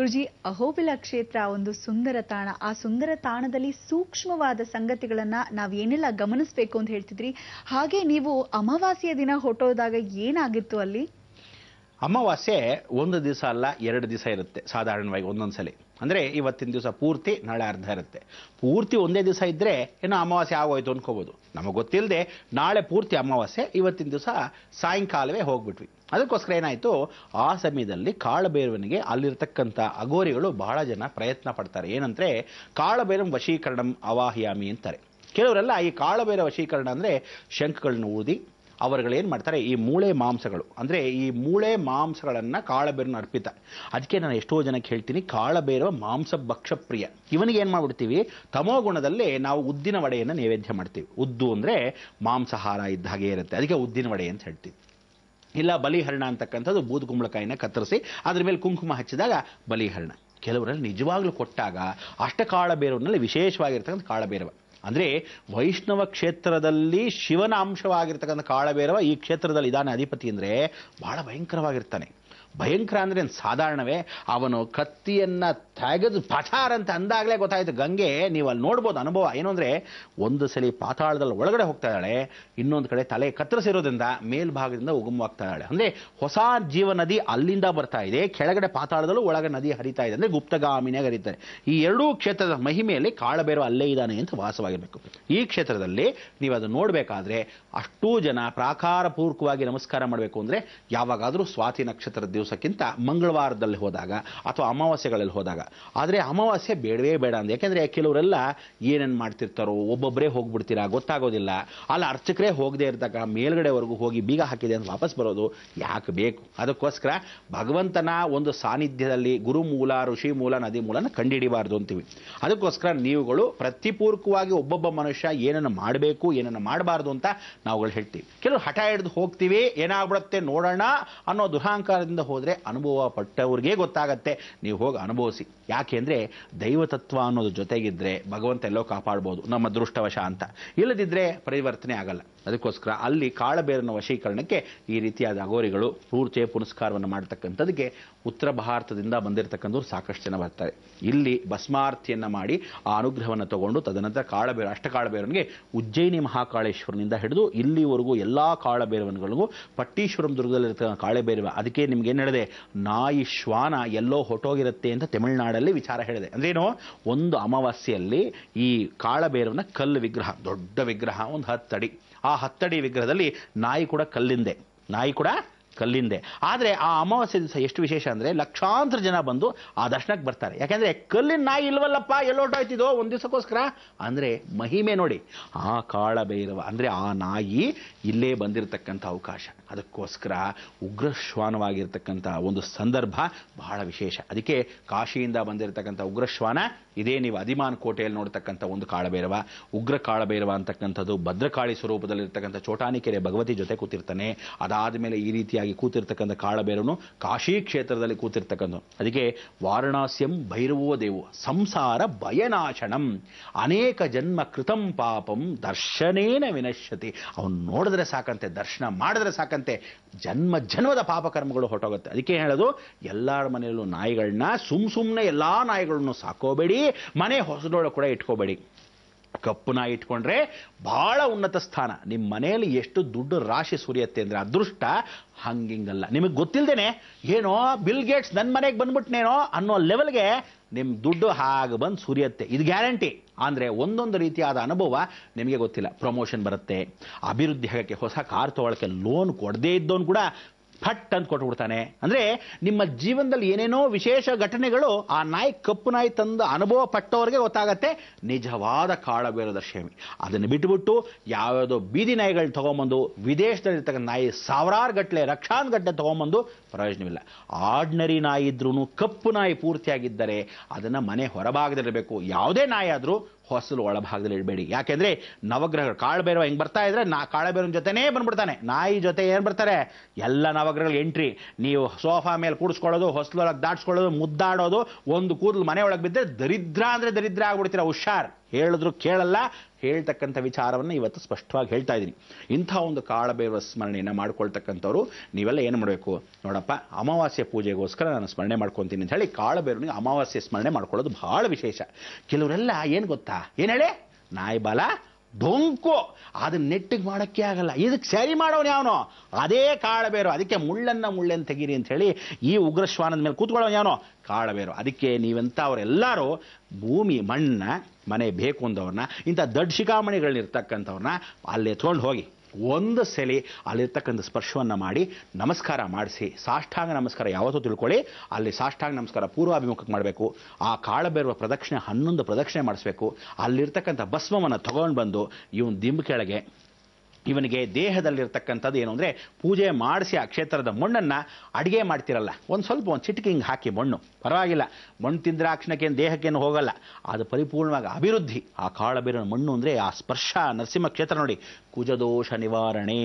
ಗುರುಜಿ, ಅಹೋಬಿಲ ಕ್ಷೇತ್ರ ಒಂದು ಸುಂದರ ತಾಣ. ಆ ಸುಂದರ ತಾಣದಲ್ಲಿ ಸೂಕ್ಷ್ಮವಾದ ಸಂಗತಿಗಳನ್ನ ನಾವ್ ಏನೆಲ್ಲ ಗಮನಿಸಬೇಕು ಅಂತ ಹೇಳ್ತಿದ್ರಿ. ಹಾಗೆ ನೀವು ಅಮಾವಾಸ್ಯೆಯ ದಿನ ಹೊರಟೋದಾಗ ಏನಾಗಿತ್ತು ಅಲ್ಲಿ? ಅಮಾವಾಸ್ಯೆ ಒಂದು ದಿವಸ ಅಲ್ಲ, 2 ದಿವಸ ಇರುತ್ತೆ ಸಾಧಾರಣವಾಗಿ ಒಂದೊಂದ್ಸಲಿ. ಅಂದರೆ ಇವತ್ತಿನ ದಿವಸ ಪೂರ್ತಿ, ನಾಳೆ ಅರ್ಧ ಇರುತ್ತೆ. ಪೂರ್ತಿ ಒಂದೇ ದಿವಸ ಇದ್ದರೆ ಏನೋ ಅಮಾವಾಸ್ಯೆ ಆಗೋಯ್ತು ಅನ್ಕೋಬೋದು. ನಮಗೆ ಗೊತ್ತಿಲ್ಲದೆ ನಾಳೆ ಪೂರ್ತಿ ಅಮಾವಾಸ್ಯೆ, ಇವತ್ತಿನ ದಿವಸ ಸಾಯಂಕಾಲವೇ ಹೋಗ್ಬಿಟ್ವಿ. ಅದಕ್ಕೋಸ್ಕರ ಏನಾಯಿತು, ಆ ಸಮಯದಲ್ಲಿ ಕಾಳಭೈರವನಿಗೆ ಅಲ್ಲಿರ್ತಕ್ಕಂಥ ಅಗೋರಿಗಳು ಬಹಳ ಜನ ಪ್ರಯತ್ನ ಪಡ್ತಾರೆ. ಏನಂದರೆ ಕಾಳಭೈರಂ ವಶೀಕರಣಂ ಅವಾಹ್ಯಾಮಿ ಅಂತಾರೆ. ಕೆಲವರೆಲ್ಲ ಈ ಕಾಳಭೈರ ವಶೀಕರಣ ಅಂದರೆ ಶಂಖಗಳನ್ನ ಊದಿ ಅವರುಗಳೇನು ಮಾಡ್ತಾರೆ, ಈ ಮೂಳೆ ಮಾಂಸಗಳು ಅಂದರೆ ಈ ಮೂಳೆ ಮಾಂಸಗಳನ್ನು ಕಾಳಭೈರವನ ಅರ್ಪಿತ. ಅದಕ್ಕೆ ನಾನು ಎಷ್ಟೋ ಜನಕ್ಕೆ ಹೇಳ್ತೀನಿ, ಕಾಳಭೈರವ ಮಾಂಸ ಭಕ್ಷಪ್ರಿಯ. ಇವನಿಗೆ ಏನು ಮಾಡ್ಬಿಡ್ತೀವಿ, ತಮೋಗುಣದಲ್ಲಿ ನಾವು ಉದ್ದಿನ ವಡೆಯನ್ನು ನೈವೇದ್ಯ ಮಾಡ್ತೀವಿ. ಉದ್ದು ಅಂದರೆ ಮಾಂಸಾಹಾರ ಇದ್ದ ಹಾಗೆ ಇರುತ್ತೆ, ಅದಕ್ಕೆ ಉದ್ದಿನ ವಡೆ ಅಂತ ಹೇಳ್ತೀವಿ. ಇಲ್ಲ ಬಲಿಹರಣ ಅಂತಕ್ಕಂಥದ್ದು ಬೂದು ಕುಂಬಳಕಾಯಿನ ಕತ್ತರಿಸಿ ಅದ್ರ ಮೇಲೆ ಕುಂಕುಮ ಹಚ್ಚಿದಾಗ ಬಲಿಹರಣ. ಕೆಲವರಲ್ಲಿ ನಿಜವಾಗ್ಲೂ ಕೊಟ್ಟಾಗ ಅಷ್ಟಕಾಳಭೈರವನಲ್ಲಿ ವಿಶೇಷವಾಗಿರ್ತಕ್ಕಂಥ ಕಾಳಭೈರವ ಅಂದರೆ ವೈಷ್ಣವ ಕ್ಷೇತ್ರದಲ್ಲಿ ಶಿವನ ಅಂಶವಾಗಿರ್ತಕ್ಕಂಥ ಕಾಳಭೈರವ ಈ ಕ್ಷೇತ್ರದಲ್ಲಿ ಇದಾನೆ ಅಧಿಪತಿ. ಅಂದರೆ ಬಹಳ ಭಯಂಕರವಾಗಿರ್ತಾನೆ. ಭಯಂಕರ ಅಂದರೆ ಸಾಧಾರಣವೇ, ಅವನು ಕತ್ತಿಯನ್ನು ತೆಗೆದು ಪಠಾರ್ ಅಂತ ಅಂದಾಗಲೇ ಗೊತ್ತಾಯಿತು. ಗಂಗೆ ನೀವು ಅಲ್ಲಿ ನೋಡ್ಬೋದು ಅನುಭವ ಏನು ಅಂದರೆ, ಒಂದು ಸಲ ಪಾತಾಳದಲ್ಲಿ ಒಳಗಡೆ ಹೋಗ್ತಾ ಇದ್ದಾಳೆ, ಇನ್ನೊಂದು ಕಡೆ ತಲೆ ಕತ್ತರಿಸಿರೋದ್ರಿಂದ ಮೇಲ್ಭಾಗದಿಂದ ಉಗಮವಾಗ್ತಾ ಇದ್ದಾಳೆ. ಅಂದರೆ ಹೊಸ ಜೀವ ನದಿ ಅಲ್ಲಿಂದ ಬರ್ತಾ ಇದೆ, ಕೆಳಗಡೆ ಪಾತಾಳದಲ್ಲೂ ಒಳಗೆ ನದಿ ಹರಿತಾ ಇದೆ. ಅಂದರೆ ಗುಪ್ತಗಾಮಿನಿಯಾಗಿ ಹರಿತಾರೆ. ಈ ಎರಡೂ ಕ್ಷೇತ್ರದ ಮಹಿಮೆಯಲ್ಲಿ ಕಾಳಭೈರವ ಅಲ್ಲೇ ಇದ್ದಾನೆ ಅಂತ ವಾಸವಾಗಿರಬೇಕು. ಈ ಕ್ಷೇತ್ರದಲ್ಲಿ ನೀವು ಅದು ನೋಡಬೇಕಾದ್ರೆ ಅಷ್ಟೂ ಜನ ಪ್ರಾಕಾರಪೂರ್ವಕವಾಗಿ ನಮಸ್ಕಾರ ಮಾಡಬೇಕು. ಅಂದರೆ ಯಾವಾಗಾದರೂ ಸ್ವಾತಿ ನಕ್ಷತ್ರದ ದಿವಸಕ್ಕಿಂತ ಮಂಗಳವಾರದಲ್ಲಿ ಹೋದಾಗ ಅಥವಾ ಅಮಾವಾಸ್ಯೆಗಳಲ್ಲಿ ಹೋದಾಗ. ಆದರೆ ಅಮಾವಾಸ್ಯೆ ಬೇಡವೇ ಬೇಡ ಅಂತ. ಯಾಕೆಂದರೆ ಕೆಲವರೆಲ್ಲ ಏನೇನು ಮಾಡ್ತಿರ್ತಾರೋ, ಒಬ್ಬೊಬ್ಬರೇ ಹೋಗ್ಬಿಡ್ತೀರಾ, ಗೊತ್ತಾಗೋದಿಲ್ಲ. ಅಲ್ಲ ಅರ್ಚಕರೇ ಹೋಗದೆ ಇರ್ತಕ್ಕ ಮೇಲ್ಗಡೆವರೆಗೂ ಹೋಗಿ ಬೀಗ ಹಾಕಿದೆ ಅಂತ ವಾಪಸ್ ಬರೋದು ಯಾಕೆ ಬೇಕು? ಅದಕ್ಕೋಸ್ಕರ ಭಗವಂತನ ಒಂದು ಸಾನ್ನಿಧ್ಯದಲ್ಲಿ ಗುರು ಮೂಲ, ಋಷಿ ಮೂಲ, ನದಿ ಮೂಲನ ಕಂಡುಹಿಡಿಬಾರ್ದು ಅಂತೀವಿ. ಅದಕ್ಕೋಸ್ಕರ ನೀವುಗಳು ಪ್ರತಿಪೂರ್ವಕವಾಗಿ ಒಬ್ಬೊಬ್ಬ ಮನುಷ್ಯ ಏನನ್ನು ಮಾಡಬೇಕು, ಏನನ್ನು ಮಾಡಬಾರ್ದು ಅಂತ ನಾವುಗಳು ಹೇಳ್ತೀವಿ. ಕೆಲವು ಹಠ ಹಿಡಿದು ಹೋಗ್ತೀವಿ, ಏನಾಗ್ಬಿಡುತ್ತೆ ನೋಡೋಣ ಅನ್ನೋ ದುರಹಂಕಾರದಿಂದ ಹೋದರೆ ಅನುಭವ ಪಟ್ಟವ್ರಿಗೆ ಗೊತ್ತಾಗತ್ತೆ. ನೀವು ಹೋಗಿ ಅನುಭವಿಸಿ. ಯಾಕೆ ಅಂದರೆ ದೈವತತ್ವ ಅನ್ನೋದು ಜೊತೆಗಿದ್ರೆ ಭಗವಂತ ಎಲ್ಲೋ ಕಾಪಾಡ್ಬೋದು, ನಮ್ಮ ಅದೃಷ್ಟವಶ ಅಂತ. ಇಲ್ಲದಿದ್ದರೆ ಪರಿವರ್ತನೆ ಆಗಲ್ಲ. ಅದಕ್ಕೋಸ್ಕರ ಅಲ್ಲಿ ಕಾಳಭೈರವನ ವಶೀಕರಣಕ್ಕೆ ಈ ರೀತಿಯಾದ ಅಗೋರಿಗಳು ಪೂರ್ತಿ ಪುನಸ್ಕಾರವನ್ನು ಮಾಡ್ತಕ್ಕಂಥದಕ್ಕೆ ಉತ್ತರ ಭಾರತದಿಂದ ಬಂದಿರತಕ್ಕಂಥವ್ರು ಸಾಕಷ್ಟು ಜನ ಬರ್ತಾರೆ. ಇಲ್ಲಿ ಭಸ್ಮಾರ್ತಿಯನ್ನು ಮಾಡಿ ಆ ಅನುಗ್ರಹವನ್ನು ತಗೊಂಡು ತದನಂತರ ಕಾಳಭೈರವ ಅಷ್ಟಕಾಳಭೈರವನಿಗೆ ಉಜ್ಜಯಿನಿ ಮಹಾಕಾಳೇಶ್ವರನಿಂದ ಹಿಡಿದು ಇಲ್ಲಿವರೆಗೂ ಎಲ್ಲ ಕಾಳಭೈರವನ್ಗಳಿಗೂ ಪಟ್ಟೀಶ್ವರಂ ದುರ್ಗದಲ್ಲಿರ್ತಕ್ಕಂಥ ಕಾಳಭೈರವ. ಅದಕ್ಕೆ ನಿಮ್ಗೆ ಏನು ಹೇಳಿದೆ, ನಾಯಿ ಶ್ವಾನ ಎಲ್ಲೋ ಹೊಟ್ಟೋಗಿರುತ್ತೆ ಅಂತ ತಮಿಳುನಾಡಲ್ಲಿ ವಿಚಾರ ಹೇಳಿದೆ. ಅಂದ್ರೇನು, ಒಂದು ಅಮಾವಾಸ್ಯೆಯಲ್ಲಿ ಈ ಕಾಳಭೈರವನ ಕಲ್ಲು ವಿಗ್ರಹ, ದೊಡ್ಡ ವಿಗ್ರಹ, ಒಂದು 10 ಅಡಿ. ಆ 10 ಅಡಿ ವಿಗ್ರಹದಲ್ಲಿ ನಾಯಿ ಕೂಡ ಕಲ್ಲಿಂದೆ. ಆದರೆ ಆ ಅಮಾವಾಸ್ಯೆ ದಿವಸ ಎಷ್ಟು ವಿಶೇಷ ಅಂದರೆ ಲಕ್ಷಾಂತರ ಜನ ಬಂದು ಆ ದರ್ಶನಕ್ಕೆ ಬರ್ತಾರೆ. ಯಾಕೆಂದರೆ ಕಲ್ಲಿನ ನಾಯಿ ಇಲ್ವಲ್ಲಪ್ಪ, ಎಲ್ಲೋಟಾಯ್ತಿದೋ ಒಂದು ದಿವಸಕ್ಕೋಸ್ಕರ. ಅಂದರೆ ಮಹಿಮೆ ನೋಡಿ. ಆ ಕಾಳಭೈರವ ಅಂದರೆ ಆ ನಾಯಿ ಇಲ್ಲೇ ಬಂದಿರತಕ್ಕಂಥ ಅವಕಾಶ. ಅದಕ್ಕೋಸ್ಕರ ಉಗ್ರಶ್ವಾನವಾಗಿರ್ತಕ್ಕಂಥ ಒಂದು ಸಂದರ್ಭ ಬಹಳ ವಿಶೇಷ. ಅದಕ್ಕೆ ಕಾಶಿಯಿಂದ ಬಂದಿರತಕ್ಕಂಥ ಉಗ್ರಶ್ವಾನ ಇದೇ ನೀವು ಅದಿಮಾನ್ ಕೋಟೆಯಲ್ಲಿ ನೋಡ್ತಕ್ಕಂಥ ಒಂದು ಕಾಳಭೈರವ. ಉಗ್ರ ಕಾಳಭೈರವ ಅಂತಕ್ಕಂಥದ್ದು ಭದ್ರಕಾಳಿ ಸ್ವರೂಪದಲ್ಲಿರ್ತಕ್ಕಂಥ ಚೋಟಾನಿಕೆರೆ ಭಗವತಿ ಜೊತೆ ಕೂತಿರ್ತಾನೆ. ಅದಾದ ಮೇಲೆ ಈ ರೀತಿಯಾಗಿ ಕೂತಿರ್ತಕ್ಕಂಥ ಕಾಳಭೈರವನು ಕಾಶಿ ಕ್ಷೇತ್ರದಲ್ಲಿ ಕೂತಿರ್ತಕ್ಕಂಥ. ಅದಕ್ಕೆ ವಾರಣಾಸ್ಯಂ ಭೈರವೋ ದೇವು ಸಂಸಾರ ಭಯನಾಶನಂ ಅನೇಕ ಜನ್ಮ ಕೃತಂ ಪಾಪಂ ದರ್ಶನೇನ ವಿನಶ್ಯತಿ. ಅವನು ನೋಡಿದ್ರೆ ಸಾಕಂತೆ, ದರ್ಶನ ಮಾಡಿದ್ರೆ ಸಾಕಂತೆ, ಜನ್ಮದ ಪಾಪಕರ್ಮಗಳು ಹೊರಟೋಗುತ್ತೆ. ಅದಕ್ಕೆ ಹೇಳೋದು, ಎಲ್ಲರ ಮನೆಯಲ್ಲೂ ನಾಯಿಗಳನ್ನ ಸುಮ್ಮನೆ ಎಲ್ಲ ನಾಯಿಗಳನ್ನು ಸಾಕೋಬೇಡಿ, ಮನೆ ಹೊಸದೊಳಗೆ ಕೂಡ ಇಟ್ಕೋಬೇಡಿ. ಕಪ್ಪು ನಾಯಿ ಇಟ್ಕೊಂಡ್ರೆ ಬಹಳ ಉನ್ನತ ಸ್ಥಾನ. ನಿಮ್ಮ ಮನೆಯಲ್ಲಿ ಎಷ್ಟು ದುಡ್ಡು ರಾಶಿ ಸುರಿಯುತ್ತೆ ಅಂದರೆ ಅದೃಷ್ಟ ಹಂಗಿಂಗಲ್ಲ. ನಿಮಗೆ ಗೊತ್ತಿಲ್ಲದೇನೆ ಏನೋ ಬಿಲ್ ಗೇಟ್ಸ್ ನನ್ನ ಮನೆಗೆ ಬಂದ್ಬಿಟ್ನೇನೋ ಅನ್ನೋ ಲೆವೆಲ್ಗೆ ನಿಮ್ಮ ದುಡ್ಡು ಹಾಗೆ ಬಂದು ಸುರಿಯುತ್ತೆ. ಇದು ಗ್ಯಾರಂಟಿ. ಅಂದರೆ ಒಂದೊಂದು ರೀತಿಯಾದ ಅನುಭವ ನಿಮಗೆ ಗೊತ್ತಿಲ್ಲ. ಪ್ರಮೋಷನ್ ಬರುತ್ತೆ, ಅಭಿವೃದ್ಧಿ ಆಗಕ್ಕೆ, ಹೊಸ ಕಾರ್ ತೊಗೊಳಕ್ಕೆ ಲೋನ್ ಕೊಡದೇ ಇದ್ದವನು ಕೂಡ ಫಟ್ ಅಂತ ಕೊಟ್ಬಿಡ್ತಾನೆ. ಅಂದರೆ ನಿಮ್ಮ ಜೀವನದಲ್ಲಿ ಏನೇನೋ ವಿಶೇಷ ಘಟನೆಗಳು ಆ ನಾಯಿ, ಕಪ್ಪು ನಾಯಿ ತಂದ ಅನುಭವ ಪಟ್ಟವ್ರಿಗೆ ಗೊತ್ತಾಗತ್ತೆ ನಿಜವಾದ ಕಾಳಭೈರವದ ಶೇಮಿ. ಅದನ್ನು ಬಿಟ್ಟುಬಿಟ್ಟು ಯಾವ್ಯಾವುದೋ ಬೀದಿ ನಾಯಿಗಳು ತೊಗೊಂಬಂದು ವಿದೇಶದಲ್ಲಿರ್ತಕ್ಕಂಥ ನಾಯಿ ಸಾವಿರಾರು ಗಟ್ಟಲೆ ಲಕ್ಷಾಂತರ ಗಟ್ಟಲೆ ತೊಗೊಂಬಂದು ಪ್ರಯೋಜನವಿಲ್ಲ. ಆರ್ಡಿನರಿ ನಾಯಿ ಇದ್ರೂ ಕಪ್ಪು ನಾಯಿ ಪೂರ್ತಿಯಾಗಿದ್ದರೆ ಅದನ್ನು ಮನೆ ಹೊರಭಾಗದಲ್ಲಿರಬೇಕು. ಯಾವುದೇ ನಾಯಿ ಆದರೂ ಹೊಸಲು ಒಳಭಾಗದಲ್ಲಿ ಇಡಬೇಡಿ. ಯಾಕೆಂದರೆ ನವಗ್ರಹಗಳು ಕಾಳಭೈರವ ಹೆಂಗೆ ಬರ್ತಾ ಇದ್ರೆ ಕಾಳಭೈರವನ ಜೊತೆನೇ ಬಂದ್ಬಿಡ್ತಾನೆ. ನಾಯಿ ಜೊತೆ ಏನು ಬರ್ತಾರೆ, ಎಲ್ಲ ನವಗ್ರಹ ನವಗ್ರಹಗಳ ಎಂಟ್ರಿ. ನೀವು ಸೋಫಾ ಮೇಲೆ ಕೂಡಿಸ್ಕೊಳ್ಳೋದು, ಹೊಸಲೊಳಗೆ ದಾಟ್ಸ್ಕೊಳ್ಳೋದು, ಮುದ್ದಾಡೋದು, ಒಂದು ಕೂದಲು ಮನೆಯೊಳಗೆ ಬಿದ್ದರೆ ದರಿದ್ರ ಅಂದರೆ ದರಿದ್ರ ಆಗ್ಬಿಡ್ತೀರ. ಹುಷಾರ್, ಹೇಳಿದ್ರು ಕೇಳಲ್ಲ. ಹೇಳ್ತಕ್ಕಂಥ ವಿಚಾರವನ್ನು ಇವತ್ತು ಸ್ಪಷ್ಟವಾಗಿ ಹೇಳ್ತಾ ಇದ್ದೀನಿ. ಇಂಥ ಒಂದು ಕಾಳಭೈರವ ಸ್ಮರಣೆಯನ್ನು ಮಾಡ್ಕೊಳ್ತಕ್ಕಂಥವ್ರು ನೀವೆಲ್ಲ ಏನು ಮಾಡಬೇಕು ನೋಡಪ್ಪ, ಅಮಾವಾಸ್ಯೆ ಪೂಜೆಗೋಸ್ಕರ ನಾನು ಸ್ಮರಣೆ ಮಾಡ್ಕೊತೀನಿ ಅಂತ ಹೇಳಿ ಕಾಳಭೈರವನಿಗೆ ಅಮಾವಾಸ್ಯೆ ಸ್ಮರಣೆ ಮಾಡ್ಕೊಳ್ಳೋದು ಬಹಳ ವಿಶೇಷ. ಕೆಲವರೆಲ್ಲ ಏನು ಗೊತ್ತಾ, ಏನು ಹೇಳಿ, ನಾಯಿ ಬಾಲ ಡೊಂಕು, ಅದನ್ನ ನೆಟ್ಟಿಗೆ ಮಾಡೋಕ್ಕೆ ಆಗಲ್ಲ. ಇದಕ್ಕೆ ಸರಿ ಮಾಡೋನು ಯಾವನೋ, ಅದೇ ಕಾಳಬೇರು. ಅದಕ್ಕೆ ಮುಳ್ಳನ್ನು ತೆಗೀರಿ ಅಂತ ಹೇಳಿ ಈ ಉಗ್ರಶ್ವಾನದ ಮೇಲೆ ಕೂತ್ಕೊಳ್ಳೋನು ಯಾವನೋ ಕಾಳಬೇರು. ಅದಕ್ಕೆ ನೀವೆಂತ ಅವರೆಲ್ಲರೂ ಭೂಮಿ ಮಣ್ಣ ಮನೆ ಬೇಕು ಅಂದವ್ರನ್ನ, ಇಂಥ ದೊಡ್ಡ ಶಿಖಾಮಣಿಗಳನ್ನಿರ್ತಕ್ಕಂಥವ್ರನ್ನ ಅಲ್ಲಿ ಎತ್ಕೊಂಡು ಹೋಗಿ ಒಂದು ಸಲ ಅಲ್ಲಿರ್ತಕ್ಕಂಥ ಸ್ಪರ್ಶವನ್ನು ಮಾಡಿ ನಮಸ್ಕಾರ ಮಾಡಿಸಿ, ಸಾಷ್ಟಾಂಗ ನಮಸ್ಕಾರ ಯಾವತ್ತೂ ತಿಳ್ಕೊಳ್ಳಿ. ಅಲ್ಲಿ ಸಾಷ್ಟಾಂಗ ನಮಸ್ಕಾರ ಪೂರ್ವಾಭಿಮುಖಕ್ಕೆ ಮಾಡಬೇಕು. ಆ ಕಾಳಬೇರುವ ಪ್ರದಕ್ಷಿಣೆ 11 ಪ್ರದಕ್ಷಿಣೆ ಮಾಡಿಸ್ಬೇಕು. ಅಲ್ಲಿರ್ತಕ್ಕಂಥ ಭಸ್ಮವನ್ನು ತಗೊಂಡು ಬಂದು ಇವನ್ ದಿಂಬು ಕೆಳಗೆ, ಇವನಿಗೆ ದೇಹದಲ್ಲಿರ್ತಕ್ಕಂಥದ್ದು ಏನು ಅಂದರೆ, ಪೂಜೆ ಮಾಡಿಸಿ ಆ ಕ್ಷೇತ್ರದ ಮಣ್ಣನ್ನು ಅಡುಗೆ ಮಾಡ್ತಿರಲ್ಲ, ಒಂದು ಚಿಟಿಕೆ ಹಿಂಗೆ ಹಾಕಿ ಮಣ್ಣು, ಪರವಾಗಿಲ್ಲ, ಮಣ್ಣು ತಿಂದ್ರೆ ಆ ಕ್ಷಣಕ್ಕೇನು ದೇಹಕ್ಕೇನು ಹೋಗಲ್ಲ, ಅದು ಪರಿಪೂರ್ಣವಾಗಿ ಅಭಿವೃದ್ಧಿ. ಆ ಕಾಳಬೇರಿನ ಮಣ್ಣು ಅಂದರೆ ಆ ಸ್ಪರ್ಶ. ನರಸಿಂಹ ಕ್ಷೇತ್ರ ನೋಡಿ, ಕುಜದೋಷ ನಿವಾರಣೆ,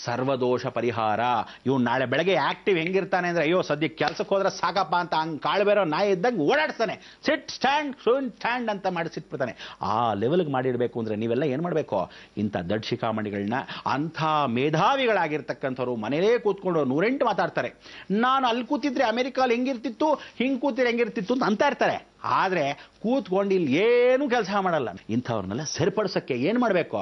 ಸರ್ವದೋಷ ಪರಿಹಾರ. ಇವನು ನಾಳೆ ಬೆಳಗ್ಗೆ ಆಕ್ಟಿವ್ ಹೆಂಗಿರ್ತಾನೆ ಅಂದರೆ, ಅಯ್ಯೋ ಸದ್ಯಕ್ಕೆ ಕೆಲಸಕ್ಕೆ ಹೋದ್ರೆ ಸಾಕಪ್ಪ ಅಂತ ಹಂಗೆ ಕಾಳಬೇರೋ ನಾಯಿ ಇದ್ದಂಗೆ ಓಡಾಡ್ತಾನೆ. ಸಿಟ್ ಸ್ಟ್ಯಾಂಡ್ ಸ್ಟ್ಯಾಂಡ್ ಅಂತ ಮಾಡಿ ಸಿಟ್ಬಿಡ್ತಾನೆ. ಆ ಲೆವೆಲ್ಗೆ ಮಾಡಿಡಬೇಕು ಅಂದರೆ ನೀವೆಲ್ಲ ಏನು ಮಾಡಬೇಕು, ಇಂಥ ದೊಡ್ಡ ಶಿಖಾಮಣಿಗಳನ್ನ, ಅಂಥ ಮೇಧಾವಿಗಳಾಗಿರ್ತಕ್ಕಂಥವ್ರು ಮನೇಲೇ ಕೂತ್ಕೊಂಡು 108 ಮಾತಾಡ್ತಾರೆ. ನಾನು ಅಲ್ಲಿ ಕೂತಿದ್ರೆ ಅಮೆರಿಕಾಲ್ ಹೆಂಗಿರ್ತಿತ್ತು, ಹಿಂಗೆ ಕೂತಿದ್ರೆ ಹೆಂಗಿರ್ತಿತ್ತು ಅಂತ ಇರ್ತಾರೆ. ಆದರೆ ಕೂತ್ಕೊಂಡು ಇಲ್ಲಿ ಏನು ಕೆಲಸ ಮಾಡಲ್ಲ. ಇಂಥವ್ರನ್ನೆಲ್ಲ ಸರಿಪಡಿಸೋಕ್ಕೆ ಏನು ಮಾಡಬೇಕು,